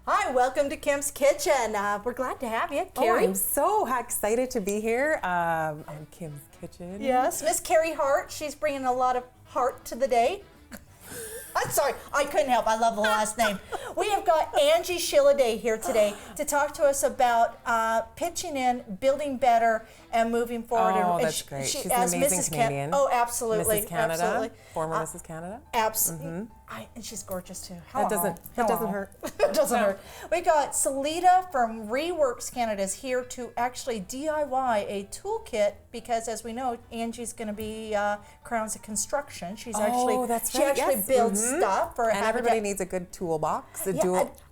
Hi, welcome to Kim's Kitchen. We're glad to have you, Carrie. I'm so excited to be here on Kim's Kitchen. Yes, Miss Carrie Hart. She's bringing a lot of heart to the day. I'm sorry, I couldn't help. I love the last name. We have got Angie Shilladay here today to talk to us about pitching in, building better, and moving forward. Oh, that's great. She's an amazing Canadian. Oh, absolutely. Mrs. Canada, absolutely. former Mrs. Canada. Absolutely. And she's gorgeous too. That doesn't hurt. It doesn't hurt. We got Salita from Reworks Canada is here to actually DIY a toolkit because, as we know, Angie's going to be Crowns of Construction. She's that's right. She actually builds stuff for and everybody needs a good toolbox,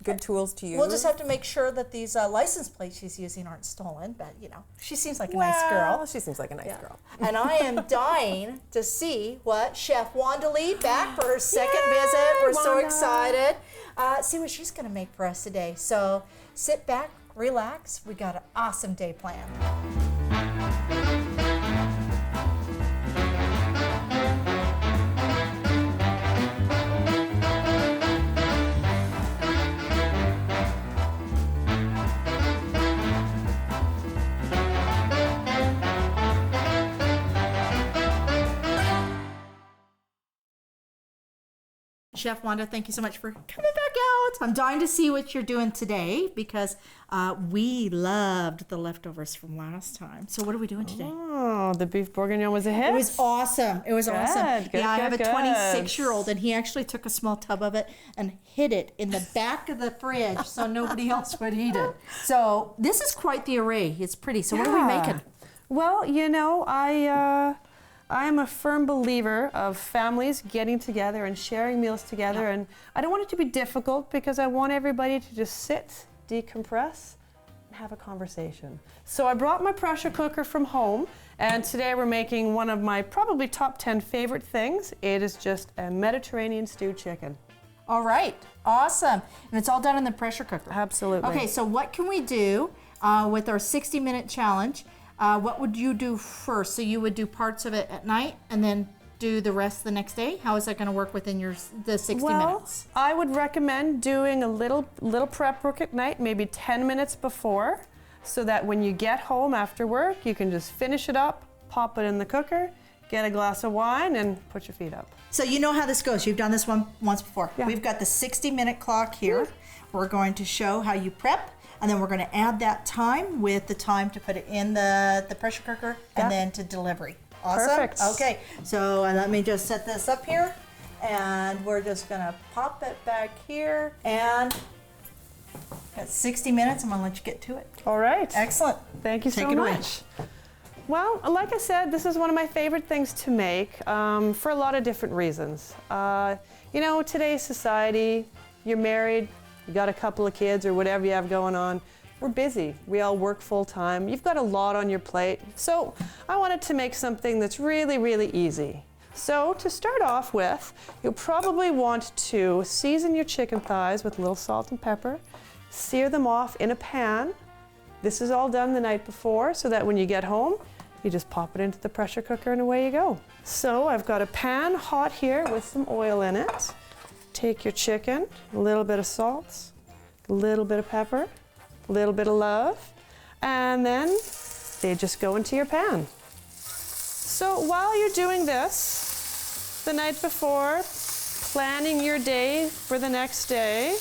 good tools to use. We'll just have to make sure that these license plates she's using aren't stolen. But she seems like a nice girl. She seems like a nice girl. And I am dying to see what Chef Wanda Lee back for her second visit. We're so excited. See what she's going to make for us today. So sit back, relax. We got an awesome day planned. Chef Wanda, thank you so much for coming back out. I'm dying to see what you're doing today because we loved the leftovers from last time. So what are we doing today? Oh, the beef bourguignon was a hit. It was awesome. It was awesome. Good, I have a good. 26-year-old, and he actually took a small tub of it and hid it in the back of the fridge so nobody else would eat it. So this is quite the array. It's pretty. So what are we making? Well, I am a firm believer of families getting together and sharing meals together, and I don't want it to be difficult because I want everybody to just sit, decompress, and have a conversation. So I brought my pressure cooker from home, and today we're making one of my probably top 10 favorite things. It is just a Mediterranean stewed chicken. All right. Awesome. And it's all done in the pressure cooker. Absolutely. Okay, so what can we do with our 60-minute challenge? What would you do first? So you would do parts of it at night and then do the rest the next day? How is that going to work within the 60 minutes? I would recommend doing a little prep work at night, maybe 10 minutes before, so that when you get home after work, you can just finish it up, pop it in the cooker, get a glass of wine, and put your feet up. So you know how this goes. You've done this one once before. Yeah. We've got the 60-minute clock here. We're going to show how you prep. And then we're going to add that time with the time to put it in the pressure cooker and then to delivery. Awesome. Perfect. Okay, so let me just set this up here. And we're just going to pop it back here. And at 60 minutes, I'm going to let you get to it. All right. Excellent. Thank you Take so it away. much. Well, like I said, this is one of my favorite things to make for a lot of different reasons. Today's society, you're married, you got a couple of kids or whatever you have going on. We're busy. We all work full time. You've got a lot on your plate. So I wanted to make something that's really, really easy. So to start off with, you'll probably want to season your chicken thighs with a little salt and pepper, sear them off in a pan. This is all done the night before so that when you get home, you just pop it into the pressure cooker and away you go. So I've got a pan hot here with some oil in it. Take your chicken, a little bit of salt, a little bit of pepper, a little bit of love, and then they just go into your pan. So while you're doing this, the night before, planning your day for the next day,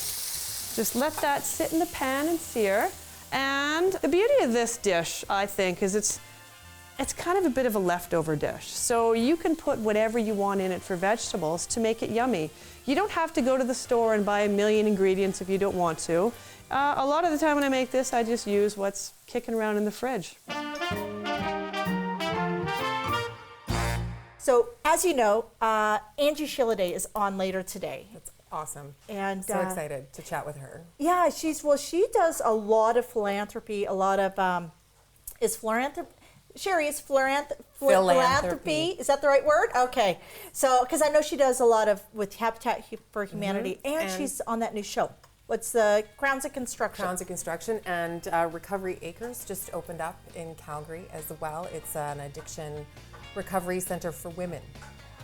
just let that sit in the pan and sear. And the beauty of this dish, I think, is it's kind of a bit of a leftover dish. So you can put whatever you want in it for vegetables to make it yummy. You don't have to go to the store and buy a million ingredients if you don't want to. A lot of the time when I make this, I just use what's kicking around in the fridge. So as you know, Angie Shilladay is on later today. That's awesome. And so excited to chat with her. Yeah, she does a lot of philanthropy, a lot of is philanthropy. Sherry, it's philanthropy. Is that the right word? Okay. So, because I know she does a lot with Habitat for Humanity, and she's on that new show. What's the Crowns of Construction? Crowns of Construction, and Recovery Acres just opened up in Calgary as well. It's an addiction recovery center for women.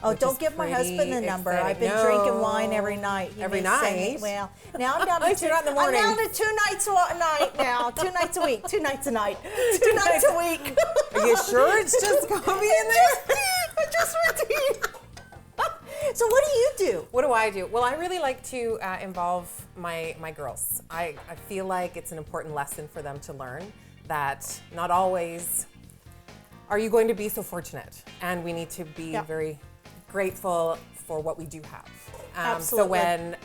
Oh, which don't is give my pretty husband the number. exciting. I've been No. drinking wine every night. He Every may send me- night? Well, now I'm down At to least you're not in the morning. I'm down to 2 nights a night now. 2 nights a week. 2 nights a night. 2 nights a week. Are you sure it's just coffee in there? Just routine. So what do you do? What do I do? Well, I really like to involve my girls. I feel like it's an important lesson for them to learn that not always are you going to be so fortunate, and we need to be Yeah. very grateful for what we do have. Absolutely. So when,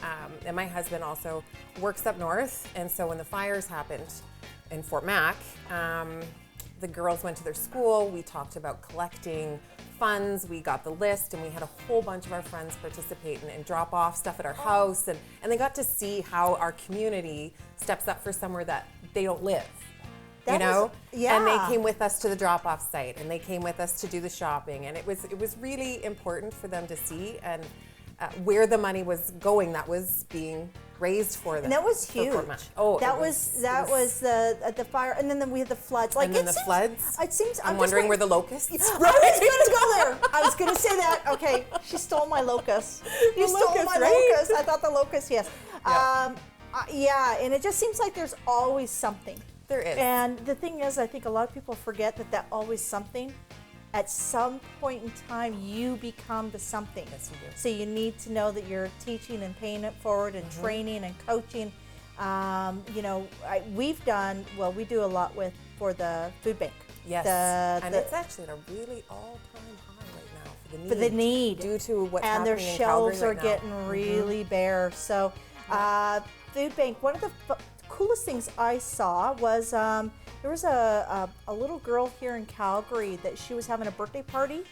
and my husband also works up north, and so when the fires happened in Fort Mac, the girls went to their school, we talked about collecting funds, we got the list, and we had a whole bunch of our friends participate and drop off stuff at our house, and they got to see how our community steps up for somewhere that they don't live. That You know, was- yeah. and they came with us to the drop-off site, and they came with us to do the shopping, and it was really important for them to see and where the money was going that was being raised for them. And that was for huge. Fort Mac. Oh, that it was it was the fire, and then we had the floods. Like And then it the seems, floods. It seems. I'm just wondering like- where the locusts. I was gonna go there. I was gonna say that. Okay, she stole my locust. You stole locust, my right? locust. I thought the locust. Yes. Yeah. Yeah, and it just seems like there's always something. There is. And the thing is, I think a lot of people forget that always something. At some point in time, you become the something. Yes, you do. So you need to know that you're teaching and paying it forward and Mm-hmm. training and coaching. You know, we do a lot for the food bank. Yes, and the- it's actually at a really all-time high right now for for the need due to what's and their happening in shelves Calgary are right now. getting really bare. So, food bank. One of the coolest things I saw was there was a little girl here in Calgary that she was having a birthday party,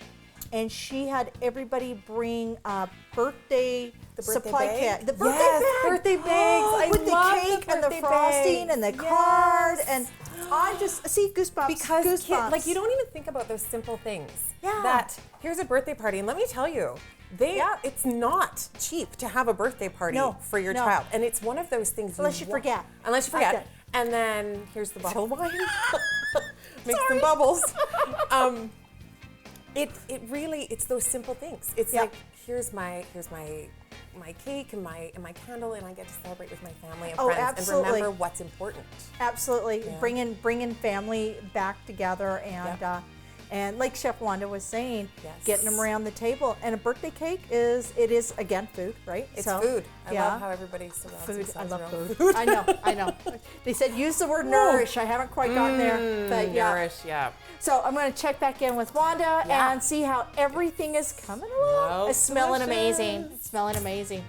and she had everybody bring a birthday. Supply bag? kit, the birthday Yes, bag, birthday bags. I with the love the cake and the birthday frosting bags. and the card, Yes. and I just see goosebumps. Because goosebumps. like you don't even think about those simple things. Yeah. That here's a birthday party, and let me tell you, Yeah. it's not cheap to have a birthday party No, for your no. child, and it's one of those things. Unless you forget. Unless you Like forget. that. And then here's the bottle of wine. Make some bubbles. It really it's those simple things. It's Yeah. like here's my cake and my candle, and I get to celebrate with my family and Oh, friends absolutely. and remember what's important. Absolutely, Yeah. bringing family back together, and Yep. and like Chef Wanda was saying, Yes. getting them around the table. And a birthday cake is again food, right? It's So, food. I yeah. love how everybody surrounds Food. I themselves love around food. I know. They said use the word nourish. I haven't quite gotten there, but yeah. Nourish, yeah. So I'm going to check back in with Wanda Yeah. and see how everything is coming along. Smells It's smelling delicious. amazing. It's smelling amazing.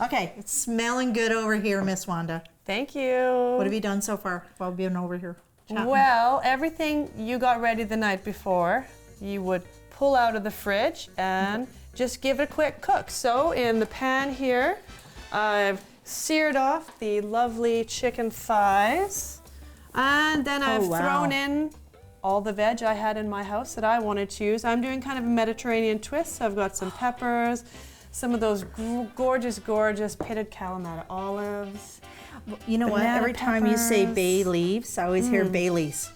Okay, it's smelling good over here, Miss Wanda. Thank you. What have you done so far while being over here? chatting? Well, everything you got ready the night before, you would pull out of the fridge and just give it a quick cook. So in the pan here, I've seared off the lovely chicken thighs, and then I've wow. thrown in all the veg I had in my house that I wanted to use. I'm doing kind of a Mediterranean twist, so I've got some peppers, some of those gorgeous, gorgeous pitted Kalamata olives. You know what? Banana Every time you say peppers. bay leaves, I always hear Baileys.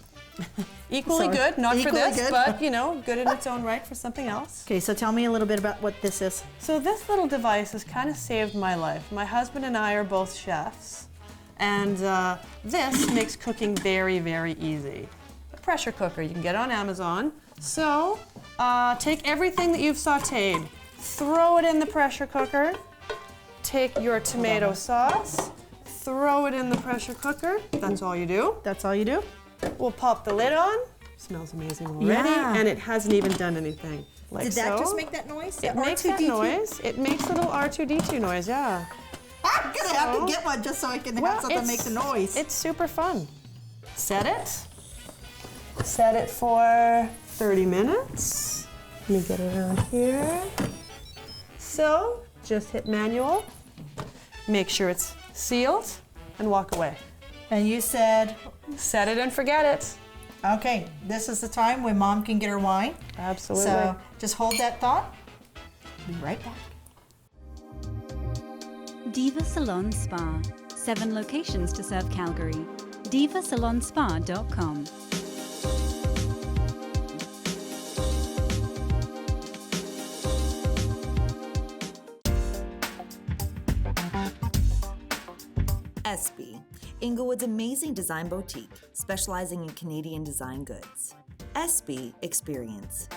Equally So, good, not for equally this, good. but you know, good in its own right for something else. Okay, so tell me a little bit about what this is. So this little device has kind of saved my life. My husband and I are both chefs, and this makes cooking very, very easy. A pressure cooker, you can get it on Amazon. So take everything that you've sauteed, throw it in the pressure cooker, take your tomato sauce, throw it in the pressure cooker. That's all you do. That's all you do? We'll pop the lid on. Smells amazing already, Yeah. and it hasn't even done anything. Like Did that so. just make that noise? It makes that noise. It makes a little R2D2 noise, yeah. I'm gonna have So- to get one just so I can Well, have something to make the noise. It's super fun. Set it. Set it for 30 minutes. Let me get it around here. So, just hit manual. Make sure it's sealed and walk away. And you said, Set it and forget it. okay, this is the time when Mom can get her wine. Absolutely. So just hold that thought. Be right back. Diva Salon Spa. 7 locations to serve Calgary. divasalonspa.com. Espy, Inglewood's amazing design boutique, specializing in Canadian design goods. Espy Experience.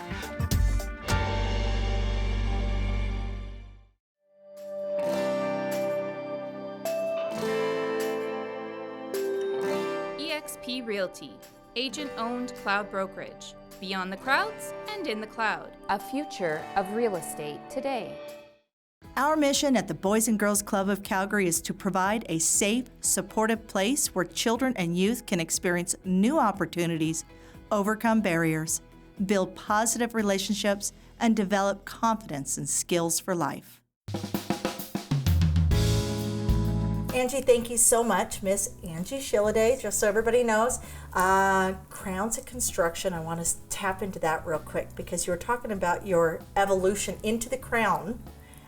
eXp Realty, agent-owned cloud brokerage. Beyond the crowds and in the cloud. A future of real estate today. Our mission at the Boys and Girls Club of Calgary is to provide a safe, supportive place where children and youth can experience new opportunities, overcome barriers, build positive relationships, and develop confidence and skills for life. Angie, thank you so much, Miss Angie Shilladay. Just so everybody knows, Crowns of Construction, I want to tap into that real quick because you were talking about your evolution into the crown.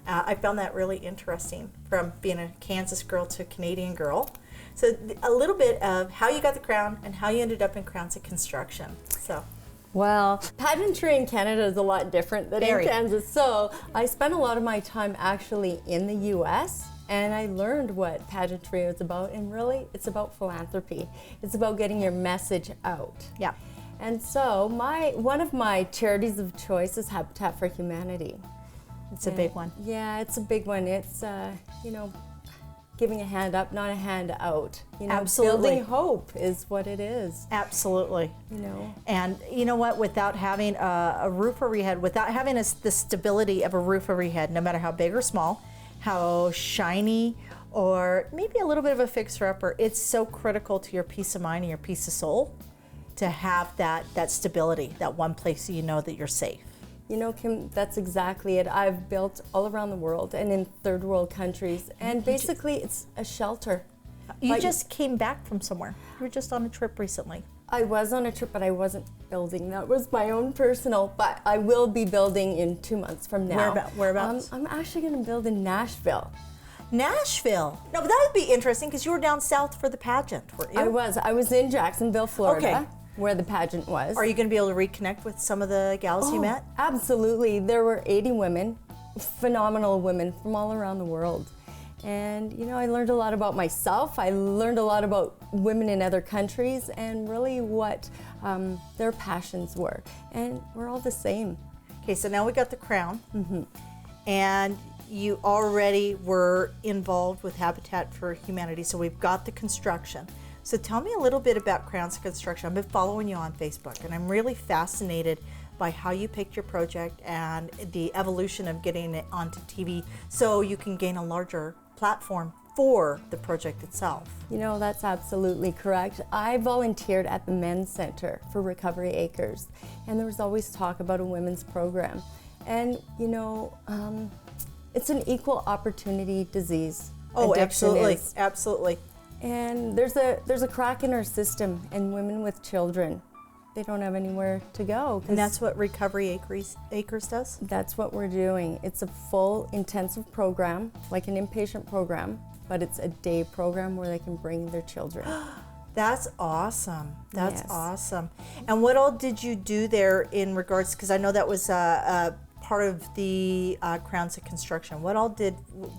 I found that really interesting, from being a Kansas girl to a Canadian girl. So a little bit of how you got the crown and how you ended up in Crowns of Construction. So. Well, pageantry in Canada is a lot different than in Kansas. So I spent a lot of my time actually in the U.S. and I learned what pageantry is about, and really it's about philanthropy. It's about getting your message out. Yeah. And so one of my charities of choice is Habitat for Humanity. It's a big one. Yeah, it's a big one. It's, giving a hand up, not a hand out. Absolutely. Building hope is what it is. Absolutely. And you know what? Without having a roof over your head, without having the stability of a roof over your head, no matter how big or small, how shiny, or maybe a little bit of a fixer-upper, it's so critical to your peace of mind and your peace of soul to have that stability, that one place you know that you're safe. Kim, that's exactly it. I've built all around the world and in third world countries, and basically it's a shelter. You just came back from somewhere. You were just on a trip recently. I was on a trip, but I wasn't building. That was my own personal, but I will be building in 2 months from now. Whereabouts? I'm actually going to build in Nashville. Nashville? No, but that would be interesting because you were down south for the pageant, weren't you? I was in Jacksonville, Florida. Okay. Where the pageant was. Are you going to be able to reconnect with some of the gals you met? Absolutely. There were 80 women, phenomenal women from all around the world. And, I learned a lot about myself. I learned a lot about women in other countries and really what their passions were. And we're all the same. Okay, so now we got the crown. Mm-hmm. And you already were involved with Habitat for Humanity, so we've got the construction. So tell me a little bit about Crowns of Construction. I've been following you on Facebook, and I'm really fascinated by how you picked your project and the evolution of getting it onto TV so you can gain a larger platform for the project itself. That's absolutely correct. I volunteered at the Men's Center for Recovery Acres, and there was always talk about a women's program. And, it's an equal opportunity disease. Oh, Addiction is. Absolutely. And there's a crack in our system, and women with children, they don't have anywhere to go. And that's what Recovery Acres does? That's what we're doing. It's a full intensive program, like an inpatient program, but it's a day program where they can bring their children. That's awesome. That's Yes. awesome. And what all did you do there in regards, because I know that was part of the Crowns of Construction. What all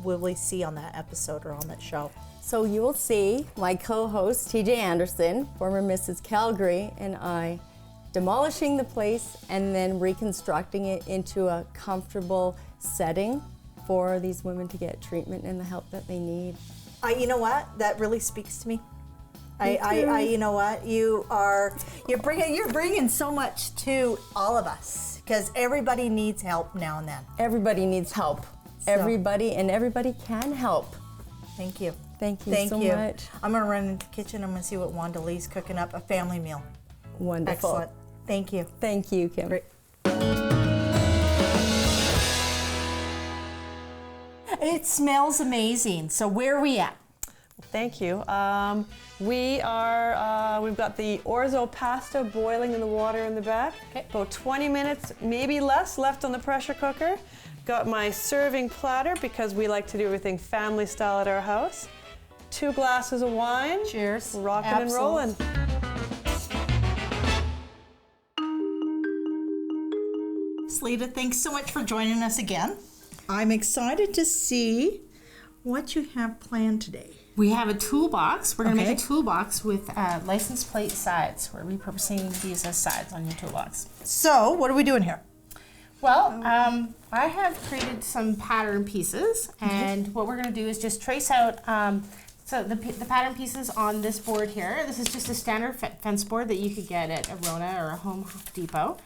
will we see on that episode or on that show? So you will see my co-host, TJ Anderson, former Mrs. Calgary, and I demolishing the place and then reconstructing it into a comfortable setting for these women to get treatment and the help that they need. You know what? That really speaks to me. You know what? You're bringing so much to all of us because everybody needs help now and then. Everybody needs help. Everybody can help. Thank you. Thank you so much. I'm going to run into the kitchen. I'm going to see what Wanda Lee's cooking up, a family meal. Wonderful. Excellent. Thank you. Thank you, Kim. Great. It smells amazing. So where are we at? Thank you. We've got the orzo pasta boiling in the water in the back. Okay. About 20 minutes, maybe less, left on the pressure cooker. Got my serving platter because we like to do everything family style at our house. 2 glasses of wine. Cheers. Rocking and rolling. Salida, thanks so much for joining us again. I'm excited to see what you have planned today. We have a toolbox. We're going to Okay. make a toolbox with license plate sides. We're repurposing these as sides on your toolbox. So, what are we doing here? Well, I have created some pattern pieces, and what we're going to do is just trace out so the pattern pieces on this board here. This is just a standard fence board that you could get at a Rona or a Home Depot.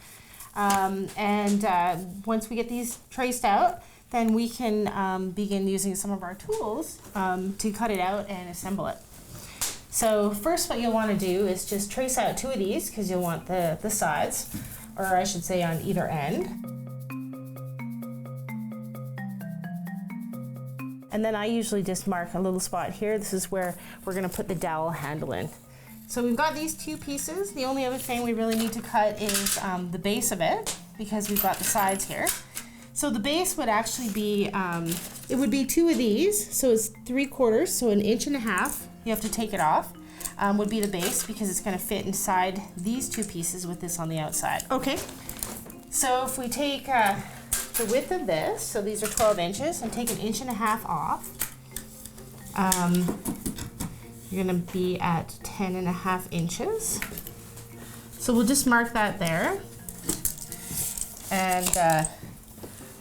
Once we get these traced out, then we can begin using some of our tools to cut it out and assemble it. So first what you'll want to do is just trace out 2 of these because you'll want the sides, or I should say on either end. And then I usually just mark a little spot here. This is where we're going to put the dowel handle in. So we've got these 2 pieces. The only other thing we really need to cut is the base of it because we've got the sides here. So the base would actually be, it would be 2 of these. So it's 3/4, so 1.5 inches. You have to take it off, would be the base because it's going to fit inside these 2 pieces with this on the outside. Okay. So if we take the width of this, so these are 12 inches, and take 1.5 inches off, you're going to be at 10.5 inches. So we'll just mark that there, and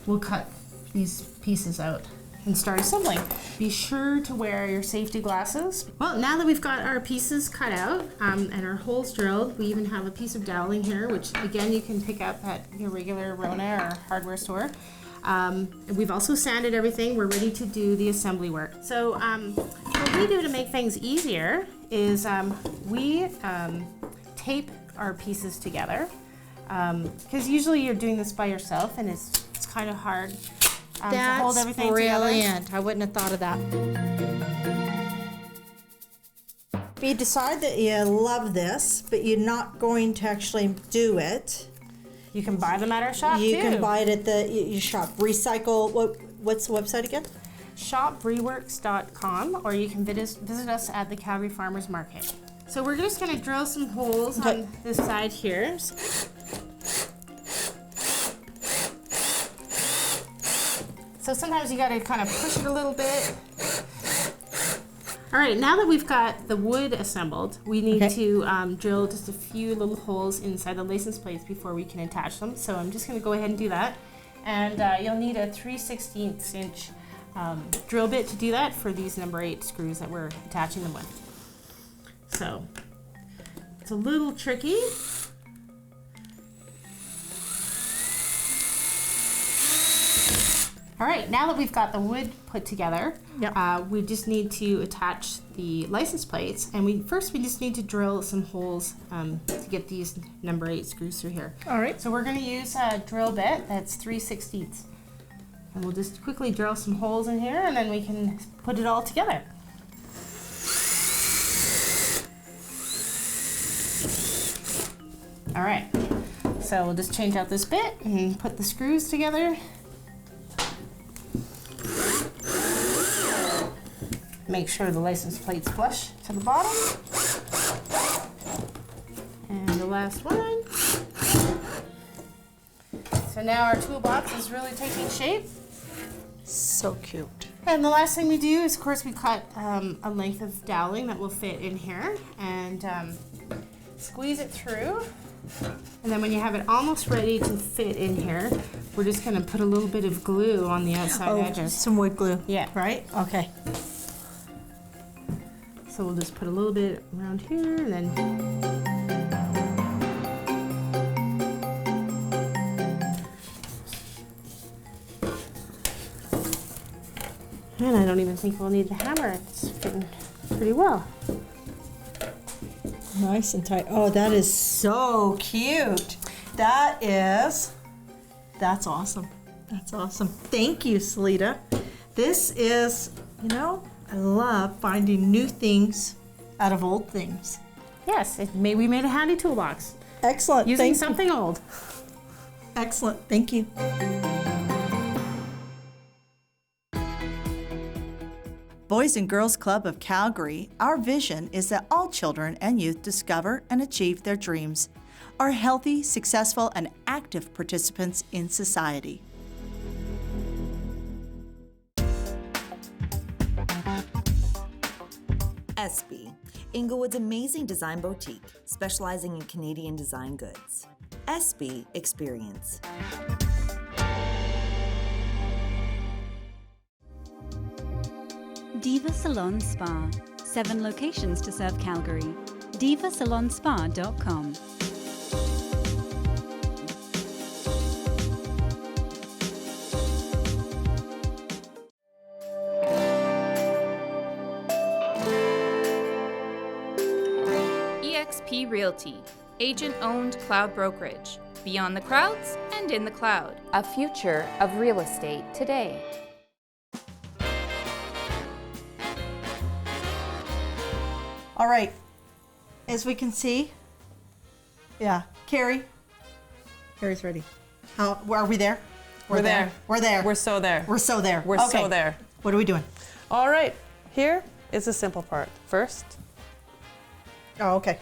we'll cut these pieces out and start assembling. Be sure to wear your safety glasses. Well, now that we've got our pieces cut out and our holes drilled, we even have a piece of doweling here, which again you can pick up at your regular Rona or hardware store. We've also sanded everything. We're ready to do the assembly work. So what we do to make things easier is we tape our pieces together, because usually you're doing this by yourself and it's kind of hard to hold everything together. I wouldn't have thought of that. If you decide that you love this, but you're not going to actually do it, You can buy them at our shop you too. can buy it at your shop. Recycle. What's the website again? shopreworks.com, or you can visit us at the Calgary Farmers Market. So we're just going to drill some holes on this side here. So sometimes you got to kind of push it a little bit. All right, now that we've got the wood assembled, we need to drill just a few little holes inside the license plates before we can attach them. So I'm just going to go ahead and do that. And you'll need a 3/16 inch drill bit to do that for these number 8 screws that we're attaching them with. So it's a little tricky. All right, now that we've got the wood put together, we just need to attach the license plates, and we just need to drill some holes to get these number 8 screws through here. All right. So we're going to use a drill bit that's 3/16, and we'll just quickly drill some holes in here, and then we can put it all together. All right, so we'll just change out this bit and put the screws together. Make sure the license plate's flush to the bottom. And the last one. So now our toolbox is really taking shape. So cute. And the last thing we do is, of course, we cut a length of doweling that will fit in here and squeeze it through. And then when you have it almost ready to fit in here, we're just going to put a little bit of glue on the outside edges. Some wood glue. Yeah. Right? Okay. So we'll just put a little bit around here and then. And I don't even think we'll need the hammer. It's fitting pretty well. Nice and tight. Oh, that is so cute. That's awesome. That's awesome. Thank you, Salida. This is, I love finding new things out of old things. Yes, we made a handy toolbox Excellent. using Thank something old. you. Excellent. Thank you. Boys and Girls Club of Calgary, our vision is that all children and youth discover and achieve their dreams, are healthy, successful, and active participants in society. SB, Inglewood's amazing design boutique, specializing in Canadian design goods. SB Experience. Diva Salon Spa. 7 locations to serve Calgary. divasalonspa.com. eXp Realty, agent-owned cloud brokerage. Beyond the crowds and in the cloud. A future of real estate today. All right, as we can see, yeah, Carrie's ready. Are we there? We're there. We're there. We're so there. We're so there. We're Okay. so there. What are we doing? All right, here is the simple part. First, Oh, okay.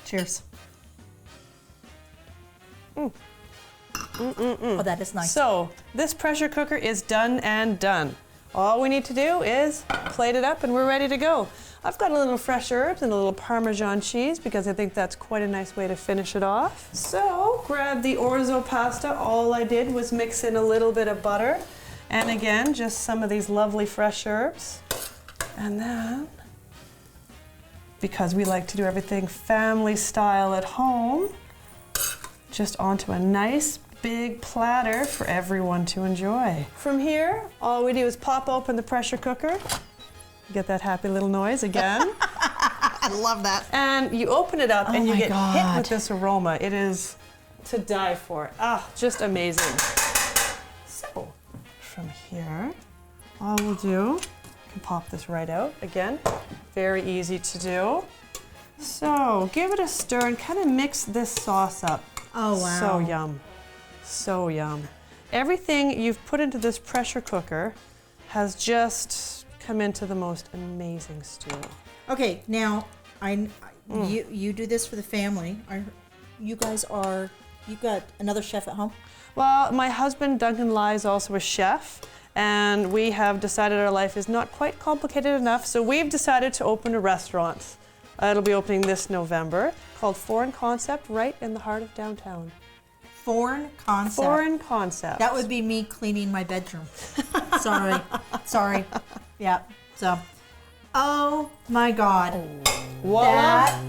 Cheers. Oh, that is nice. so this pressure cooker is done and done. All we need to do is plate it up and we're ready to go. I've got a little fresh herbs and a little Parmesan cheese because I think that's quite a nice way to finish it off. So grab the orzo pasta. All I did was mix in a little bit of butter and again, just some of these lovely fresh herbs. And then, because we like to do everything family style at home, just onto a nice big platter for everyone to enjoy. From here, all we do is pop open the pressure cooker. Get that happy little noise again. I love that. And you open it up and you my get hit God. with this aroma. It is to die for. Ah, just amazing. So, from here, all we'll do, can pop this right out. Again, very easy to do. So, give it a stir and kind of mix this sauce up. Oh, wow. So yum. So yum. Everything you've put into this pressure cooker has just come into the most amazing stew. Okay, now you do this for the family. You got another chef at home? Well, my husband Duncan Lai is also a chef, and we have decided our life is not quite complicated enough, so we've decided to open a restaurant. It'll be opening this November, called Foreign Concept, right in the heart of downtown. Foreign Concept. Foreign Concept. That would be me cleaning my bedroom. Sorry. Yeah. So, oh my God, Voila. that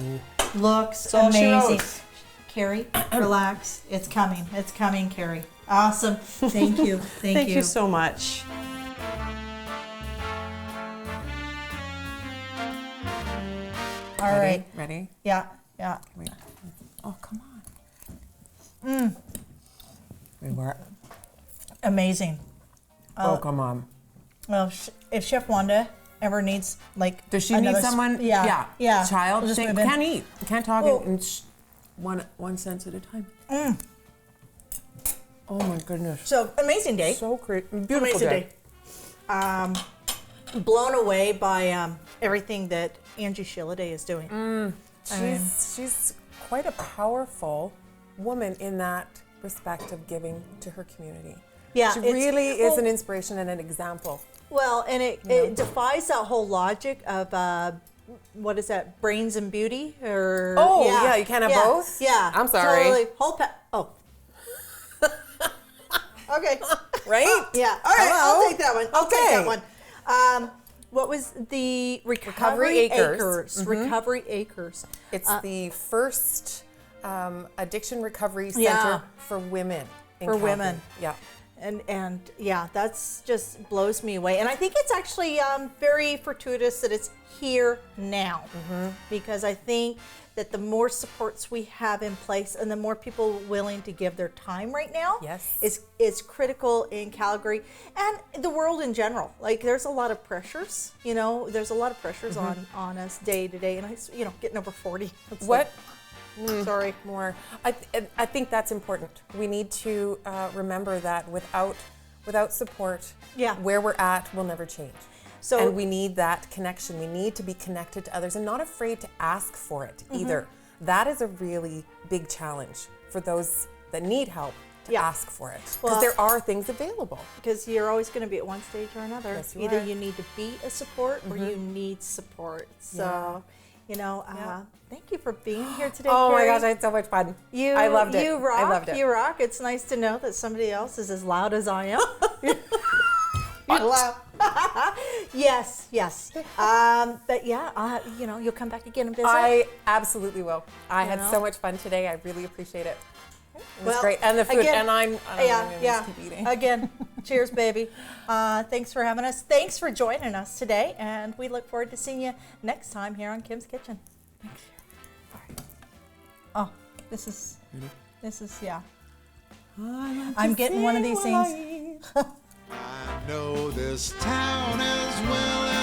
looks all she amazing. wrote. Carrie, relax. It's coming. It's coming, Carrie. Awesome. Thank you. Thank you so much. All right. Ready? Yeah. Wait. Oh, come on. We were. Amazing. Oh, come on. Well, if Chef Wanda ever needs Does she need someone? Yeah. Child. We'll just They move in. can't eat. Can't talk Oh. in one sense at a time. Oh my goodness. So amazing day. So great. Beautiful Amazing day. Blown away by everything that Angie Shilliday is doing. She's quite a powerful woman in that respect of giving to her community. Yeah, She it's- really is well- an inspiration and an example. Well, and it defies that whole logic of what is that, brains and beauty, or Oh, yeah, you can't have both? Yeah, I'm sorry. Totally. Oh, okay, Right? yeah. All right, Hello? I'll take that one. I'll take Okay. that one. What was the Recovery Acres? Recovery Acres. It's the first addiction recovery center Yeah. for women. In For Calgary. women. Yeah. And yeah, that's just blows me away. And I think it's actually very fortuitous that it's here now, because I think that the more supports we have in place and the more people willing to give their time right now Yes. is critical in Calgary and the world in general. Like there's a lot of pressures, there's a lot of pressures on us day to day. And getting over 40. It's What? Sorry. More. I think that's important. We need to remember that without support, Yeah. where we're at will never change. So and we need that connection. We need to be connected to others and not afraid to ask for it either. That is a really big challenge for those that need help to ask for it, because there are things available. Because you're always going to be at one stage or another. Yes, you Either are. you need to be a support or you need support. So, you know, thank you for being here today, Oh my Carrie. gosh, I had so much fun. You, I loved it. You rock. I loved it. You rock. It's nice to know that somebody else is as loud as I am. You're loud. Yes, yes. But yeah, you know, you'll come back again and visit. I absolutely will. I had know? so much fun today. I really appreciate it. It was Well, great. And the food, again, and I'm gonna just keep eating. Again, cheers, baby. Thanks for having us. Thanks for joining us today, and we look forward to seeing you next time here on Kim's Kitchen. Thanks. All right. Oh, this is yeah. I'm getting one of these things. I know this town as well as